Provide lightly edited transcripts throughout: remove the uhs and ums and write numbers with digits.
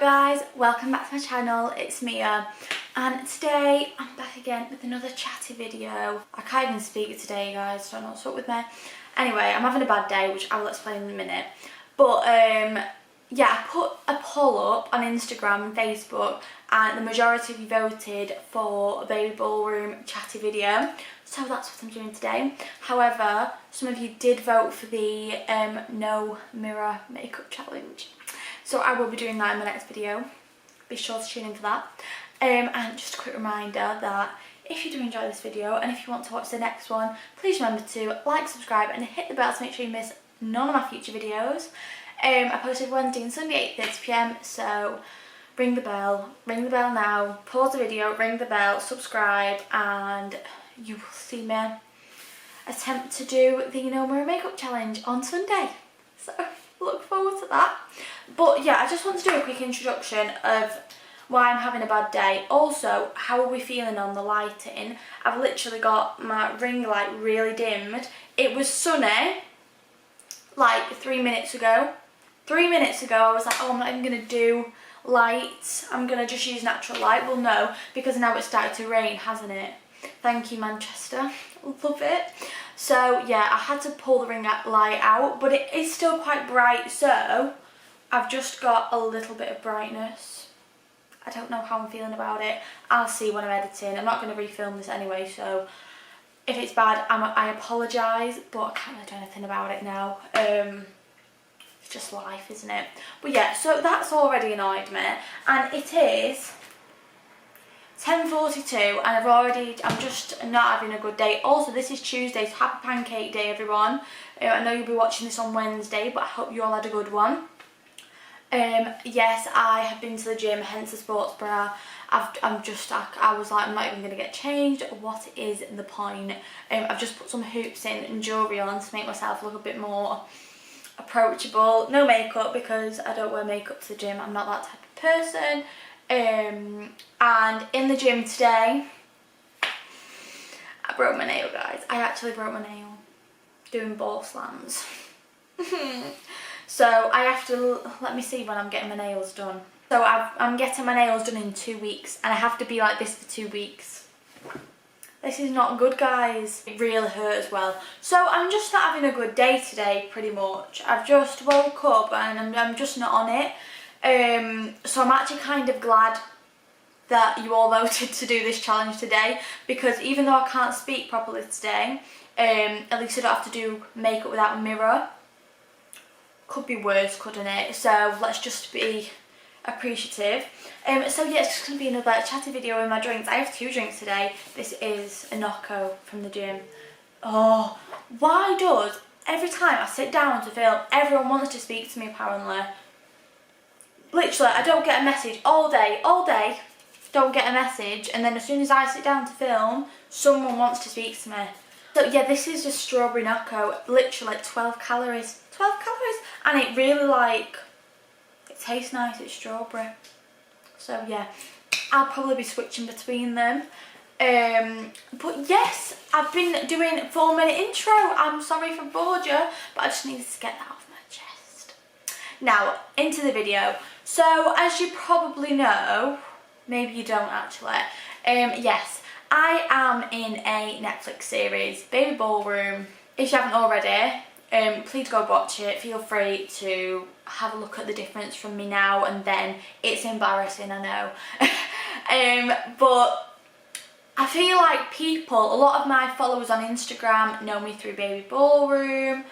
guys, welcome back to my channel. It's Mia and today I'm back again with another chatty video. I can't even speak today guys, so don't know what's up with me. Anyway, I'm having a bad day, which I will explain in a minute. But yeah, I put a poll up on Instagram and Facebook and the majority of you voted for a baby ballroom chatty video. So that's what I'm doing today. However, some of you did vote for the no mirror makeup challenge. So I will be doing that in my next video. Be sure to tune in for that. And just a quick reminder that if you do enjoy this video and if you want to watch the next one, please remember to like, subscribe and hit the bell to make sure you miss none of my future videos. I post every Wednesday and Sunday 8:30 PM, so ring the bell now, pause the video, ring the bell, subscribe, and you will see me attempt to do the no mirror makeup challenge on Sunday. So look forward to that. But yeah, I just want to do a quick introduction of why I'm having a bad day. Also, how are we feeling on the lighting? I've literally got my ring light really dimmed. It was sunny like 3 minutes ago. 3 minutes ago I was like, oh, I'm not even going to do lights. I'm going to just use natural light. Well, no, because now it's started to rain, hasn't it? Thank you, Manchester. Love it. So yeah, I had to pull the ring light out, but it is still quite bright, so I've just got a little bit of brightness. I don't know how I'm feeling about it. I'll see when I'm editing. I'm not going to refilm this anyway, so if it's bad, I apologise, but I can't really do anything about it now. It's just life, isn't it? But yeah, so that's already annoyed me, and it is 10:42 and I'm just not having a good day. Also, this is Tuesday, so happy Pancake Day everyone. I know you'll be watching this on Wednesday, but I hope you all had a good one. Yes, I have been to the gym, hence the sports bra. I was like, I'm not even going to get changed. What is the point? I've just put some hoops in and jewellery on to make myself look a bit more approachable. No makeup because I don't wear makeup to the gym. I'm not that type of person. And in the gym today, I broke my nail, guys. I actually broke my nail doing ball slams. So I have to, let me see when I'm getting my nails done. So I'm getting my nails done in 2 weeks and I have to be like this for 2 weeks. This is not good, guys. It really hurt as well. So I'm just not having a good day today, pretty much. I've just woke up and I'm just not on it. So I'm actually kind of glad that you all voted to do this challenge today, because even though I can't speak properly today, at least I don't have to do makeup without a mirror. Could be worse, couldn't it? So let's just be appreciative. So yeah, it's just going to be another chatty video with my drinks. I have 2 drinks today. This is a Nocco from the gym. Oh, why does every time I sit down to film, everyone wants to speak to me apparently? Literally, I don't get a message all day, don't get a message, and then as soon as I sit down to film, someone wants to speak to me. So yeah, this is just strawberry Nocco, literally 12 calories, and it really it tastes nice, it's strawberry. So yeah, I'll probably be switching between them. But yes, I've been doing 4-minute intro. I'm sorry if I bored you, but I just needed to get that off my chest. Now, into the video. So, as you probably know, maybe you don't actually, yes, I am in a Netflix series, Baby Ballroom. If you haven't already, please go watch it. Feel free to have a look at the difference from me now and then. It's embarrassing, I know. But I feel like a lot of my followers on Instagram know me through Baby Ballroom.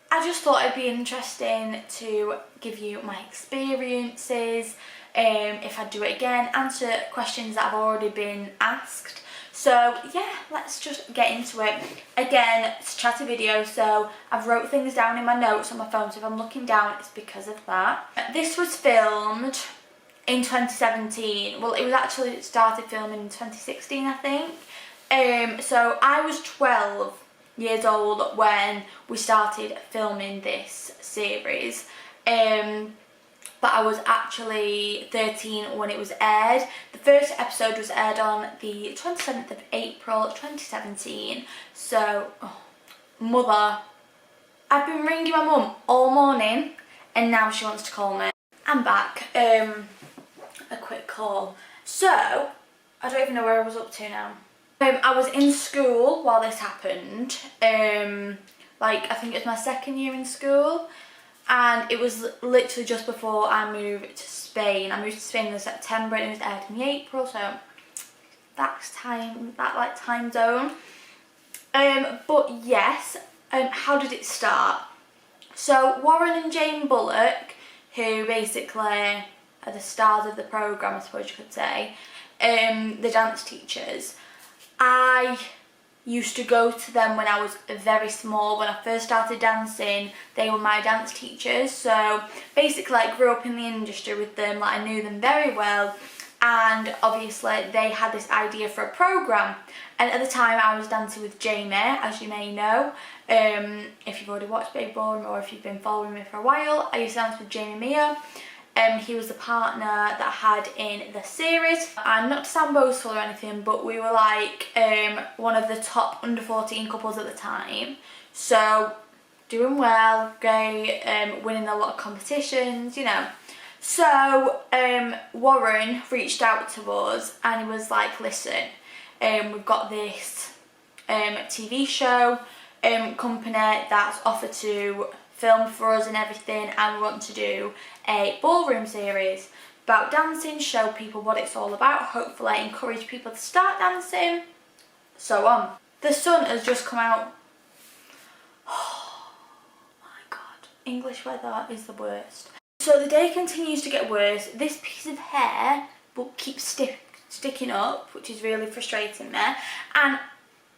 I just thought it'd be interesting to give you my experiences, if I do it again, answer questions that have already been asked. So yeah, let's just get into it. Again, it's a chatty video, so I've wrote things down in my notes on my phone, so if I'm looking down, it's because of that. This was filmed in 2017. Well, it was actually started filming in 2016, I think. So I was 12 years old when we started filming this series, but I was actually 13 when it was aired. The first episode was aired on the 27th of April 2017. So, oh, mother, I've been ringing my mum all morning and now she wants to call me. I'm back. A quick call. So, I don't even know where I was up to now. I was in school while this happened. Like, I think it was my second year in school. And it was literally just before I moved to Spain. I moved to Spain in September and it was aired in April, so that's time zone. But yes, how did it start? So Warren and Jane Bullock, who basically are the stars of the programme, I suppose you could say, the dance teachers, I used to go to them when I was very small. When I first started dancing, they were my dance teachers. So basically I grew up in the industry with them, like I knew them very well. And obviously they had this idea for a programme. And at the time I was dancing with Jamie, as you may know. If you've already watched Ballroom or if you've been following me for a while, I used to dance with Jamie Mia. He was the partner that I had in the series. And not to sound boastful or anything, but we were like one of the top under 14 couples at the time. So doing well, great, winning a lot of competitions, you know. So Warren reached out to us and he was like, listen, we've got this TV show company that's offered to film for us and everything, and we want to do a ballroom series about dancing, show people what it's all about, hopefully encourage people to start dancing, so on. The sun has just come out. Oh my god, English weather is the worst. So the day continues to get worse. This piece of hair keeps sticking up, which is really frustrating me, and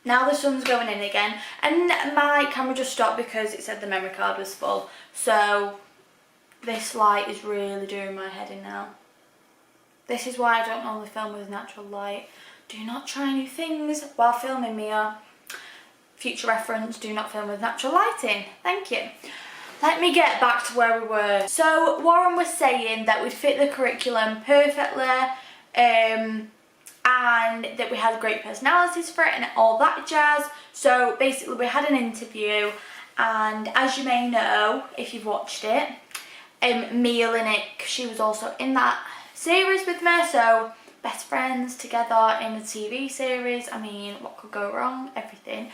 now the sun's going in again, and my camera just stopped because it said the memory card was full. So this light is really doing my head in now. This is why I don't normally film with natural light. Do not try new things while filming, Mia. Future reference, do not film with natural lighting. Thank you. Let me get back to where we were. So Warren was saying that we'd fit the curriculum perfectly, and that we had great personalities for it and all that jazz. So basically we had an interview, and as you may know if you've watched it, Mia Linick, she was also in that series with me, so best friends together in a TV series. I mean, what could go wrong? Everything.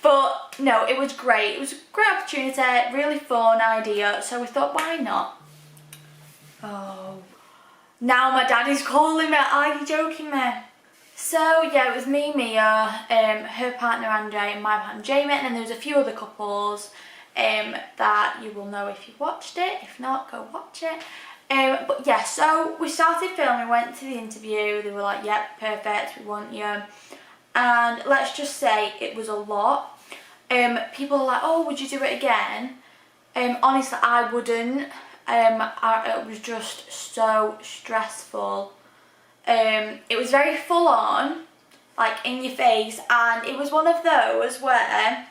But no, it was great. It was a great opportunity, really fun idea, so we thought, why not? Oh, now my daddy's calling me. Are you joking me? So yeah, it was me, Mia, her partner Andre, and my partner Jamie, and then there was a few other couples that you will know if you've watched it. If not, go watch it. But yeah, so we started filming, went to the interview. They were like, yep, perfect, we want you. And let's just say it was a lot. People are like, oh, would you do it again? Honestly, I wouldn't. It was just so stressful. It was very full on, like in your face, and it was one of those where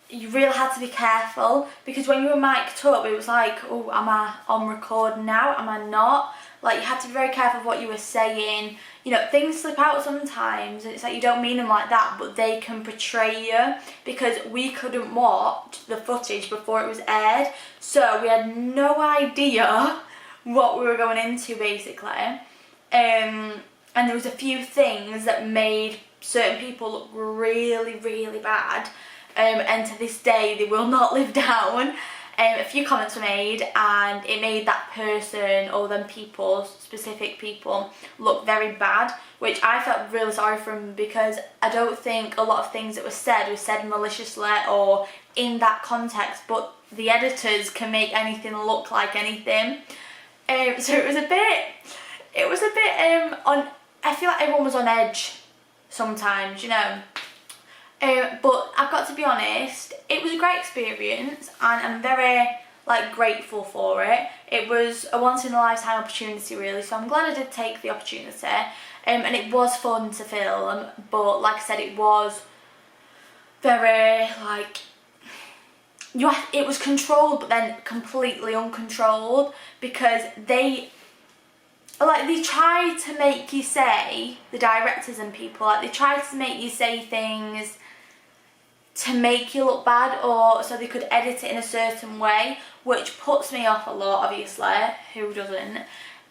you really had to be careful, because when you were mic'd up, it was like, oh, am I on record now? Am I not? Like, you had to be very careful of what you were saying. You know, things slip out sometimes, and it's like you don't mean them like that, but they can portray you, because we couldn't watch the footage before it was aired, so we had no idea what we were going into, basically. And there was a few things that made certain people look really, really bad. And to this day they will not live down. A few comments were made, and it made that person or them people, specific people, look very bad, which I felt really sorry for them, because I don't think a lot of things that were said maliciously or in that context, but the editors can make anything look like anything. So it was a bit on, I feel like everyone was on edge sometimes, you know. But I've got to be honest, it was a great experience, and I'm very grateful for it. It was a once in a lifetime opportunity, really, so I'm glad I did take the opportunity. And it was fun to film, but like I said, it was very it was controlled, but then completely uncontrolled, because they tried to make you say, the directors and people, they tried to make you say things to make you look bad, or so they could edit it in a certain way, which puts me off a lot, obviously. Who doesn't?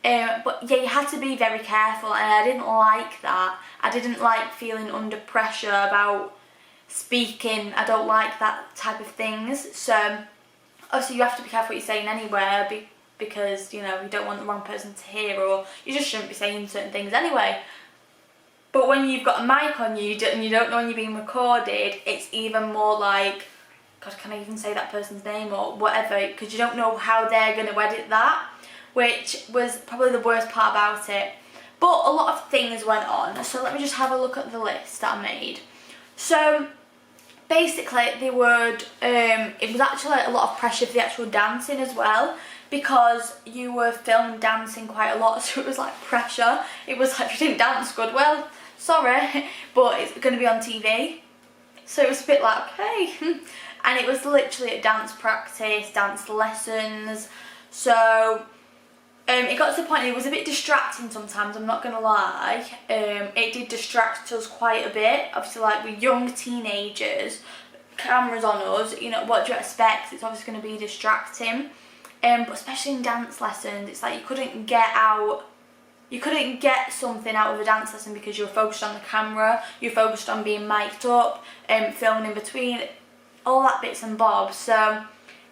But yeah, you had to be very careful, and I didn't like that. I didn't like feeling under pressure about speaking. I don't like that type of things. So obviously you have to be careful what you're saying anywhere, because, you know, you don't want the wrong person to hear, or you just shouldn't be saying certain things anyway. But when you've got a mic on you and you don't know when you're being recorded, it's even more like, God, can I even say that person's name or whatever, because you don't know how they're going to edit that, which was probably the worst part about it. But a lot of things went on, so let me just have a look at the list that I made. So basically they would, it was actually a lot of pressure for the actual dancing as well, because you were filmed dancing quite a lot, so it was like pressure. It was like, if you didn't dance good, well, sorry, but it's going to be on TV. So it was a bit like, okay. And it was literally a dance practice, dance lessons. So it got to the point it was a bit distracting sometimes, I'm not going to lie. It did distract us quite a bit. Obviously, like, we're young teenagers, cameras on us, you know, what do you expect? It's obviously going to be distracting. But especially in dance lessons, it's like you couldn't get something out of a dance lesson because you were focused on the camera, you were focused on being mic'd up, filming in between, all that bits and bobs. So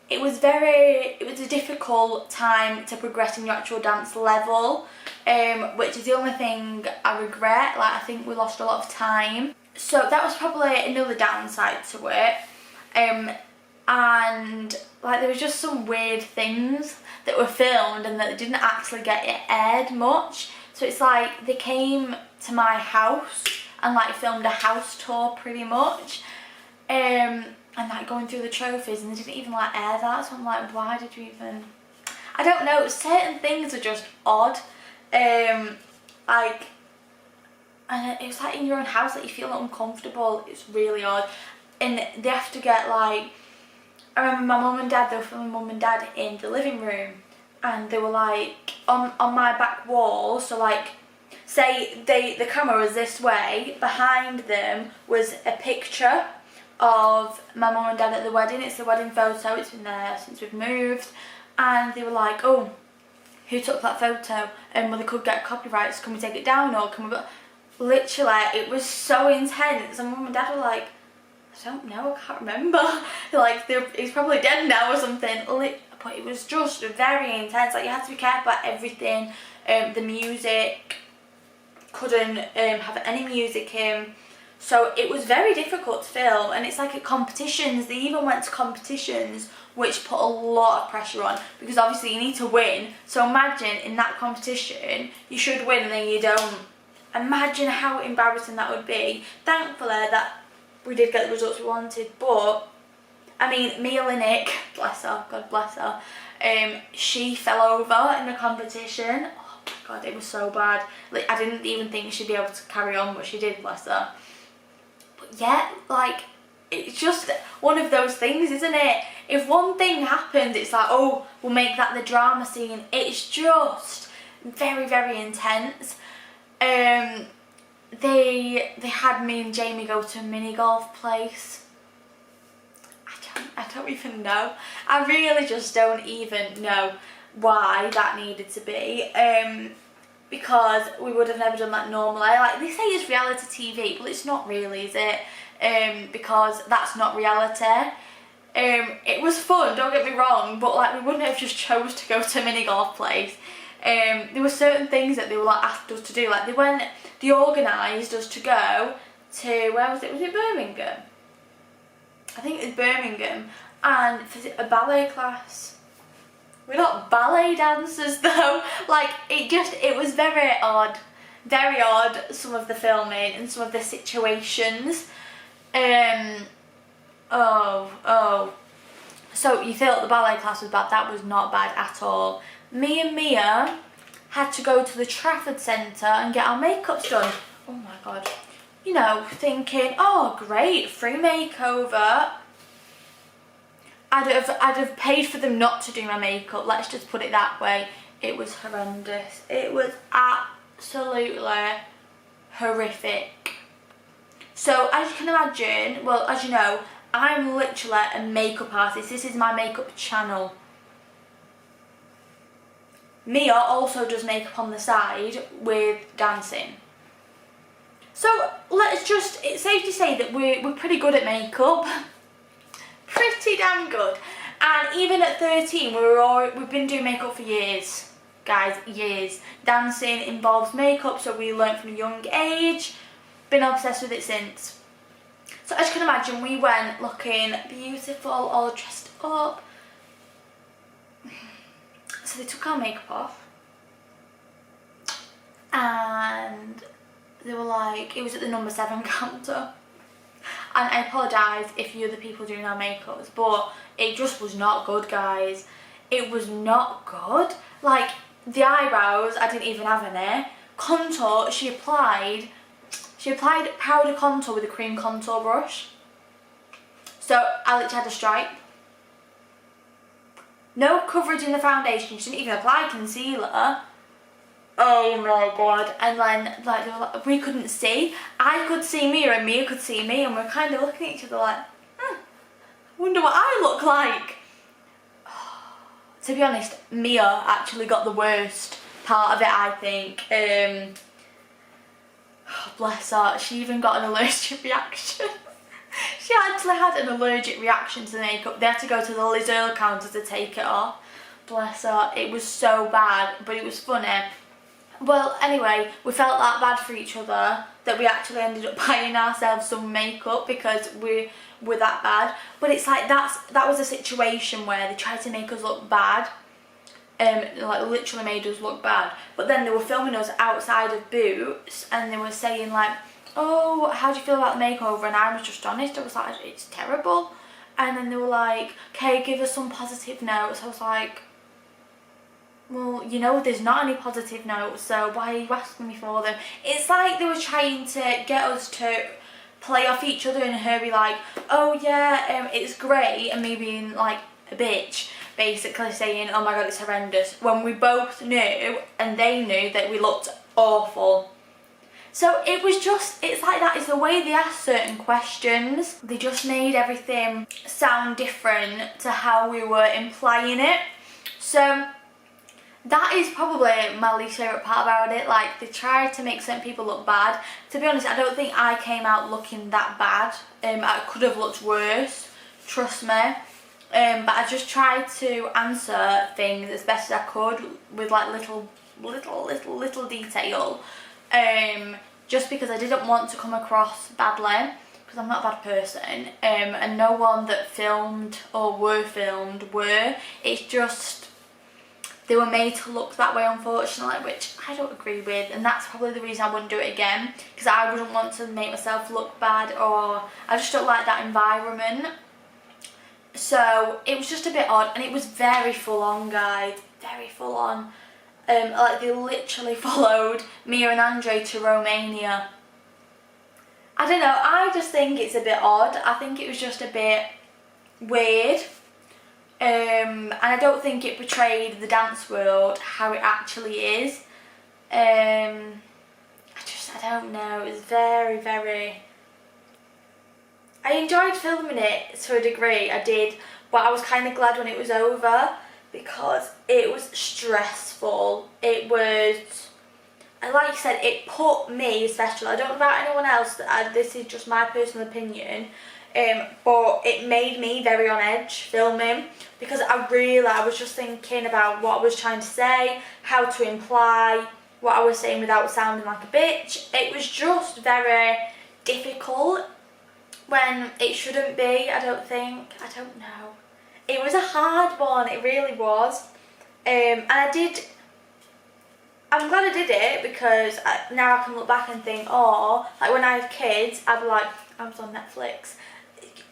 it was a difficult time to progress in your actual dance level, which is the only thing I regret. Like, I think we lost a lot of time. So that was probably another downside to it. And like, there was just some weird things that were filmed and that didn't actually get aired much. So it's like they came to my house and like filmed a house tour pretty much, and like going through the trophies, and they didn't even like air that. So I'm like, why did you even? I don't know, certain things are just odd. Like, and it was like in your own house that you feel uncomfortable. It's really odd. And they have to get like, I remember my mum and dad, they were filming mum and dad in the living room, and they were like on my back wall. So like, say the camera was this way, behind them was a picture of my mum and dad at the wedding. It's the wedding photo, it's been there since we've moved. And they were like, oh, who took that photo? And well, they could get copyrights, can we take it down, or can we? Literally, it was so intense, and mum and dad were like, I don't know, I can't remember. Like, he's probably dead now or something. But it was just very intense. Like, you had to be careful about everything. The music, couldn't have any music in. So it was very difficult to film. And it's like at competitions, they even went to competitions, which put a lot of pressure on, because obviously you need to win. So imagine in that competition, you should win and then you don't. Imagine how embarrassing that would be. Thankfully that we did get the results we wanted, but I mean, Mia Linick, bless her, God bless her, she fell over in the competition. Oh my God, it was so bad. Like, I didn't even think she'd be able to carry on, but she did, bless her. But yeah, like, it's just one of those things, isn't it? If one thing happens, it's like, oh, we'll make that the drama scene. It's just very, very intense. They had me and Jamie go to a mini golf place. I don't even know. I really just don't even know why that needed to be. Because we would have never done that normally. Like, they say it's reality TV, but it's not really, is it? Because that's not reality. It was fun, don't get me wrong, but like, we wouldn't have just chose to go to a mini golf place. There were certain things that they were like asked us to do. Like, they organised us to go to, where was it? Was it Birmingham? I think it was Birmingham, and visit a ballet class. We're not ballet dancers though. Like, it was very odd, some of the filming and some of the situations. So you thought the ballet class was bad? That was not bad at all. Me and Mia had to go to the Trafford Centre and get our makeups done. Oh my God. You know, thinking, oh great, free makeover. I'd have paid for them not to do my makeup, let's just put it that way. It was horrendous. It was absolutely horrific. So as you can imagine, well, as you know, I'm literally a makeup artist. This is my makeup channel. Mia also does makeup on the side with dancing. So it's safe to say that we're pretty good at makeup. Pretty damn good. And even at 13, we've been doing makeup for years. Guys, years. Dancing involves makeup, so we learned from a young age. Been obsessed with it since. So as you can imagine, we went looking beautiful, all dressed up. So they took our makeup off. And they were like, it was at the number 7 counter. And I apologise if you're the people doing our makeups, but it just was not good, guys. It was not good. Like, the eyebrows, I didn't even have any. Contour, she applied powder contour with a cream contour brush. So I literally had a stripe. No coverage in the foundation. She didn't even apply concealer. Oh my god. And then like we couldn't see. I could see Mia and Mia could see me, and we're kind of looking at each other like, I wonder what I look like. To be honest, Mia actually got the worst part of it, I think. Bless her, she even got an allergic reaction. She actually had an allergic reaction to the makeup. They had to go to the Liz Earle counter to take it off. Bless her, it was so bad, but it was funny. Well, anyway, we felt that bad for each other that we actually ended up buying ourselves some makeup because we were that bad. But it's like that was a situation where they tried to make us look bad. Like literally made us look bad. But then they were filming us outside of Boots and they were saying like, oh, how do you feel about the makeover? And I was just honest, I was like, it's terrible. And then they were like, okay, give us some positive notes. I was like, well, you know, there's not any positive notes, so why are you asking me for them? It's like they were trying to get us to play off each other and her be like, oh yeah, it's great, and me being like a bitch, basically saying, oh my god, it's horrendous, when we both knew and they knew that we looked awful. So it was just, it's like that, it's the way they asked certain questions. They just made everything sound different to how we were implying it. So that is probably my least favourite part about it. Like, they tried to make certain people look bad. To be honest, I don't think I came out looking that bad. I could have looked worse, trust me. But I just tried to answer things as best as I could with like little detail. Just because I didn't want to come across badly, because I'm not a bad person. And no one that filmed or were filmed were. It's just, they were made to look that way, unfortunately, which I don't agree with, and that's probably the reason I wouldn't do it again, because I wouldn't want to make myself look bad, or I just don't like that environment. So it was just a bit odd, and it was very full on, guys, very full on. Like, they literally followed Mia and Andre to Romania. I don't know, I just think it's a bit odd. I think it was just a bit weird. And I don't think it portrayed the dance world how it actually is. I don't know, it was very, very... I enjoyed filming it to a degree, I did, but I was kind of glad when it was over because it was stressful. It was, like I said, it put me especially, I don't know about anyone else, this is just my personal opinion, but it made me very on edge filming because I was just thinking about what I was trying to say, how to imply what I was saying without sounding like a bitch. It was just very difficult when it shouldn't be, I don't know. It was a hard one, it really was. And I'm glad I did it because now I can look back and think, oh, like when I had kids, I'd be like, I was on Netflix.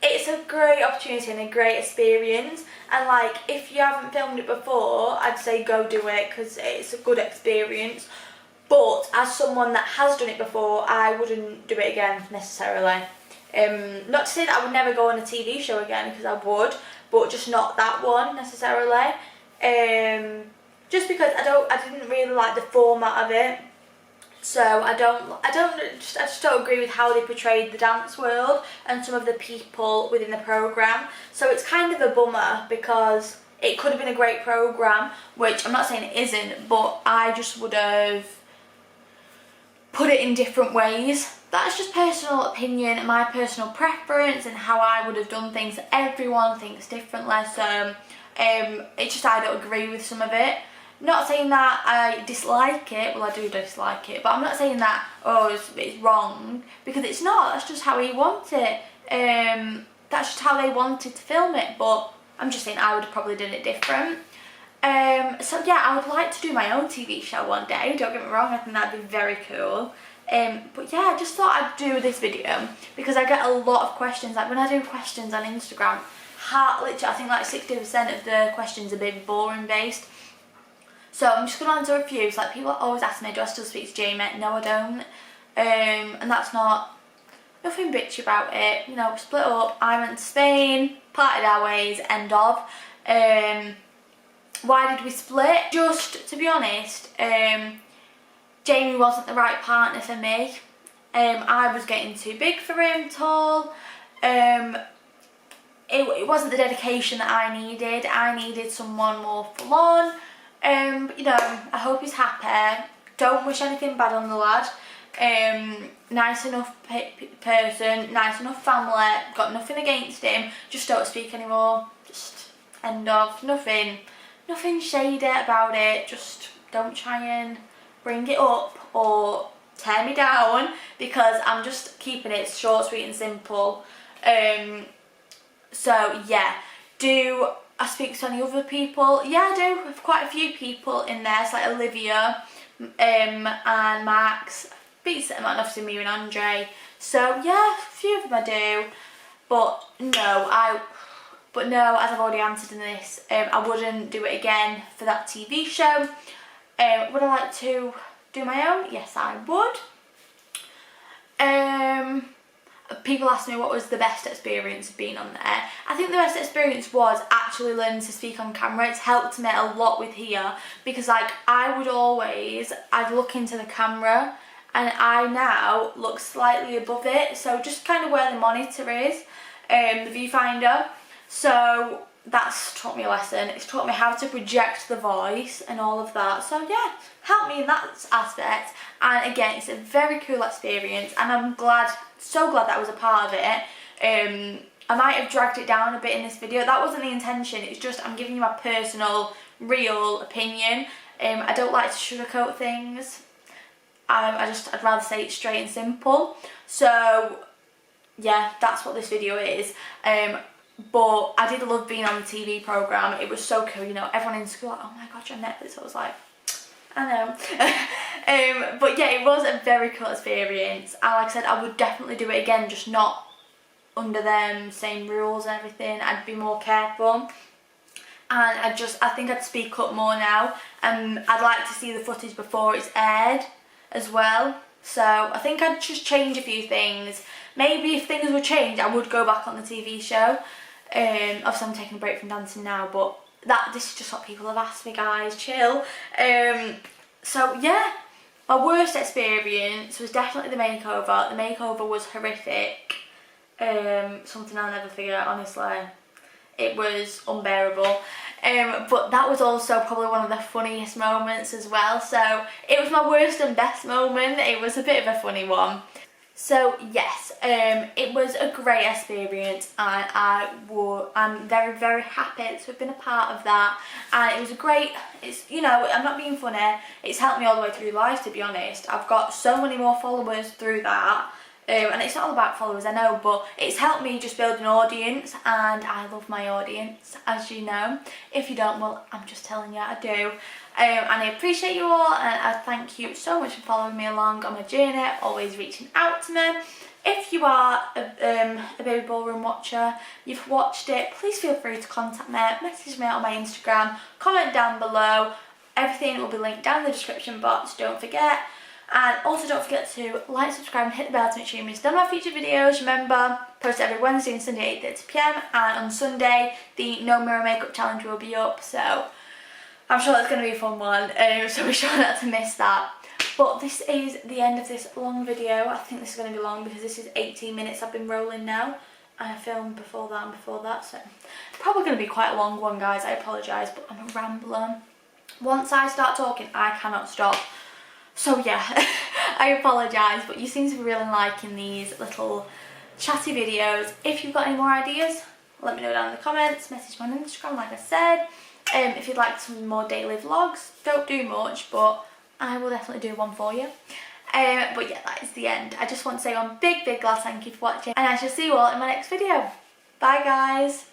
It's a great opportunity and a great experience, and like if you haven't filmed it before, I'd say go do it because it's a good experience. But as someone that has done it before, I wouldn't do it again necessarily. Not to say that I would never go on a TV show again, because I would, but just not that one necessarily. Just because I didn't really like the format of it. So I just don't agree with how they portrayed the dance world and some of the people within the programme. So it's kind of a bummer because it could have been a great programme, which I'm not saying it isn't, but I just would have put it in different ways. That's just personal opinion and my personal preference and how I would have done things. Everyone thinks differently, so it's just I don't agree with some of it. Not saying that I dislike it, well I do dislike it, but I'm not saying that, oh, it's wrong, because it's not. That's just how he wanted it. That's just how they wanted to film it, but I'm just saying I would have probably done it different. So yeah, I would like to do my own TV show one day, don't get me wrong, I think that'd be very cool. But yeah, I just thought I'd do this video because I get a lot of questions. Like when I do questions on Instagram, literally I think like 60% of the questions are being boring based. So I'm just going to answer a few. So like people always ask me, do I still speak to Jamie? No, I don't. And that's nothing bitchy about it. You know, split up. I went to Spain, parted our ways, end of. Why did we split? Just to be honest, Jamie wasn't the right partner for me. I was getting too big for him, tall. It wasn't the dedication that I needed. I needed someone more full on. You know, I hope he's happy. Don't wish anything bad on the lad. Nice enough person, nice enough family, got nothing against him, just don't speak anymore. Just end of. Nothing shady about it, just don't try and bring it up or tear me down because I'm just keeping it short, sweet and simple. So yeah, do I speak to any other people? Yeah, I do. With quite a few people in there. It's like Olivia and Max. Speak to them, and obviously me and Andre. So yeah, a few of them I do. But no, as I've already answered in this, I wouldn't do it again for that TV show. Would I like to do my own? Yes, I would. People ask me what was the best experience of being on there. I think the best experience was actually learning to speak on camera. It's helped me a lot with here because like I'd look into the camera and I now look slightly above it, so just kind of where the monitor is, the viewfinder. So that's taught me a lesson. It's taught me how to project the voice and all of that. So yeah, helped me in that aspect. And again, it's a very cool experience and I'm so glad that I was a part of it. I might have dragged it down a bit in this video. That wasn't the intention. It's just I'm giving you my personal, real opinion. I don't like to sugarcoat things. I'd rather say it straight and simple. So yeah, that's what this video is. But I did love being on the TV programme. It was so cool, you know, everyone in school like, oh my god, you're on Netflix. I was like, I know. But yeah, it was a very cool experience. And like I said, I would definitely do it again, just not under them same rules and everything. I'd be more careful. And I think I'd speak up more now. I'd like to see the footage before it's aired as well. So I think I'd just change a few things. Maybe if things would change, I would go back on the TV show. Obviously I'm taking a break from dancing now, but this is just what people have asked me, guys, chill. So yeah, my worst experience was definitely the makeover. The makeover was horrific. Something I'll never forget, honestly. It was unbearable. But that was also probably one of the funniest moments as well. So it was my worst and best moment. It was a bit of a funny one. So yes, it was a great experience and I'm very, very happy to have been a part of that. And it was you know, I'm not being funny, it's helped me all the way through life, to be honest. I've got so many more followers through that. And it's not all about followers, I know, but it's helped me just build an audience, and I love my audience, as you know. If you don't, well, I'm just telling you, I do. And I appreciate you all, and I thank you so much for following me along on my journey, always reaching out to me. If you are a Baby Ballroom watcher, you've watched it, please feel free to contact me, message me on my Instagram, comment down below. Everything will be linked down in the description box, don't forget. And also don't forget to like, subscribe and hit the bell to make sure you miss none of my future videos. Remember, post every Wednesday and Sunday at 8:30 PM, and on Sunday the No Mirror Makeup Challenge will be up, so I'm sure that's going to be a fun one, so be sure not to miss that. But this is the end of this long video. I think this is going to be long because this is 18 minutes I've been rolling now. And I filmed before that and before that, so probably going to be quite a long one, guys. I apologise, but I'm a rambler. Once I start talking, I cannot stop. So yeah, I apologise, but you seem to be really liking these little chatty videos. If you've got any more ideas, let me know down in the comments. Message me on Instagram, like I said. If you'd like some more daily vlogs, don't do much, but I will definitely do one for you. But yeah, that is the end. I just want to say one big glad thank you for watching, and I shall see you all in my next video. Bye guys.